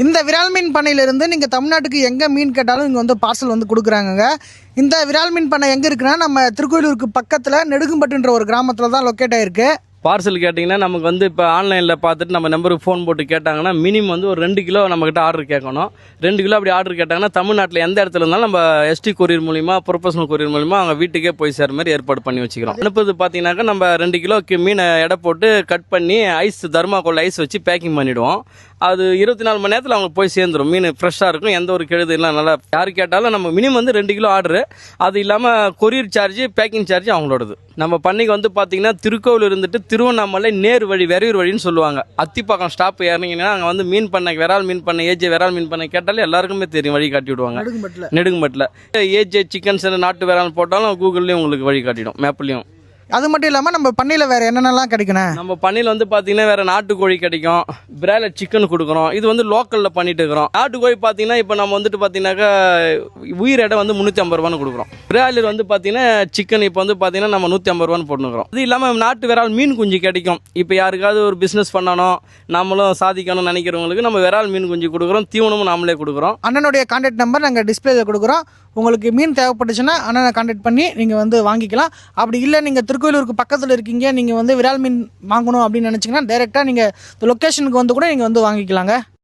இந்த விரால் மீன் பண்ணையிலிருந்து நீங்கள் தமிழ்நாட்டுக்கு எங்கே மீன் கேட்டாலும் இங்கே வந்து பார்சல் வந்து கொடுக்குறாங்கங்க. இந்த விரால் மீன் பண்ணை எங்கே இருக்குன்னா நம்ம திருக்கோயிலூருக்கு பக்கத்தில் நெடுகும்பட்டுன்ற ஒரு கிராமத்தில் தான் லொக்கேட் ஆகிருக்கு. பார்சல் கேட்டிங்கன்னா நமக்கு வந்து இப்போ ஆன்லைனில் பார்த்துட்டு நம்ம நம்பருக்கு ஃபோன் போட்டு கேட்டாங்கன்னா மினிமம் வந்து ஒரு 2 கிலோ நம்மக்கிட்ட ஆர்டர் கேட்கணும். 2 கிலோ அப்படி ஆர்டர் கேட்டாங்கன்னா தமிழ்நாட்டில் எந்த இடத்துல இருந்தாலும் நம்ம எஸ்டி கொரியர் மூலிமா ப்ரொஃபஷனல் கொரியர் மூலிமா அவங்க வீட்டுக்கே போய் சேர மாதிரி ஏற்பாடு பண்ணி வச்சுக்கிறோம். அனுப்புறது பார்த்தீங்கன்னாக்கா நம்ம 2 கிலோக்கு மீனை எடை போட்டு கட் பண்ணி ஐஸ் தர்மாக்கோல் ஐஸ் வச்சு பேக்கிங் பண்ணிவிடுவோம். அது 24 மணி நேரத்தில் அவங்க போய் சேர்ந்துடும். மீன் ஃப்ரெஷ்ஷாக இருக்கும், எந்த ஒரு கெடுது இல்லை. நல்லா யார் கேட்டாலும் நம்ம மினிமம் வந்து 2 கிலோ ஆர்டரு. அது இல்லாமல் கொரியர் சார்ஜ் பேக்கிங் சார்ஜ் அவங்களோடது. நம்ம பண்ணைக்கு வந்து பார்த்தீங்கன்னா திருக்கோவில் இருந்துட்டு திருவண்ணாமலை நேர் வழி வெறையூர் வழின்னு சொல்லுவாங்க. அத்திப்பாக்கம் ஸ்டாப் ஏறினீங்கன்னா அங்கே வந்து மீன் பண்ணை விரால் மீன் பண்ணை ஏஜே விரால் மீன் பண்ணை கேட்டாலே எல்லாருக்குமே தெரியும், வழி காட்டி விடுவாங்க. நெடுங்கும்பட்டில் ஏஜே சிக்கன் சென்டர் நாட்டு விரால் போட்டாலும் கூகுள்லேயும் உங்களுக்கு வழி காட்டிடும், மேப்லேயும். அது மட்டும் இல்லாமல் நம்ம பண்ணையில் வேறு என்னென்னலாம் கிடைக்கணும்? நம்ம பண்ணையில் வந்து பார்த்தீங்கன்னா வேறு நாட்டுக்கோழி கிடைக்கும், பிராய்லர் சிக்கன் கொடுக்குறோம். இது வந்து லோக்கலில் பண்ணிட்டு இருக்கிறோம். நாட்டுக்கோழி பார்த்தீங்கன்னா இப்போ நம்ம வந்துட்டு பார்த்தீங்கன்னாக்கா உயிர் எடை வந்து 350 ரூபான்னு கொடுக்குறோம். பிராய்லர் வந்து பார்த்தீங்கன்னா சிக்கன் இப்போ வந்து பார்த்தீங்கன்னா நம்ம 150 ரூபான்னு போட்டுக்கிறோம். அது இல்லாமல் நாட்டு விரால் மீன் குஞ்சு கிடைக்கும். இப்போ யாருக்காவது ஒரு பிஸ்னஸ் பண்ணணும், நம்மளும் சாதிக்கணும்னு நினைக்கிறவங்களுக்கு நம்ம விரால் மீன் குஞ்சு கொடுக்குறோம். தீவனமும் நாமளே கொடுக்குறோம். அண்ணனுடைய கான்டாக்ட் நம்பர் நாங்கள் டிஸ்பிளேல கொடுக்குறோம். உங்களுக்கு மீன் தேவைப்பட்டுச்சுன்னா அண்ணனை கான்டாக்ட் பண்ணி நீங்கள் வந்து வாங்கிக்கலாம். அப்படி இல்லை நீங்கள் திருக்கோயிலூருக்கு பக்கத்தில் இருக்கீங்க, நீங்கள் வந்து விரால் மீன் வாங்கணும் அப்படின்னு நினச்சிங்கன்னா டைரெக்டாக நீங்கள் லொக்கேஷனுக்கு வந்து கூட நீங்கள் வந்து வாங்கிக்கலாங்க.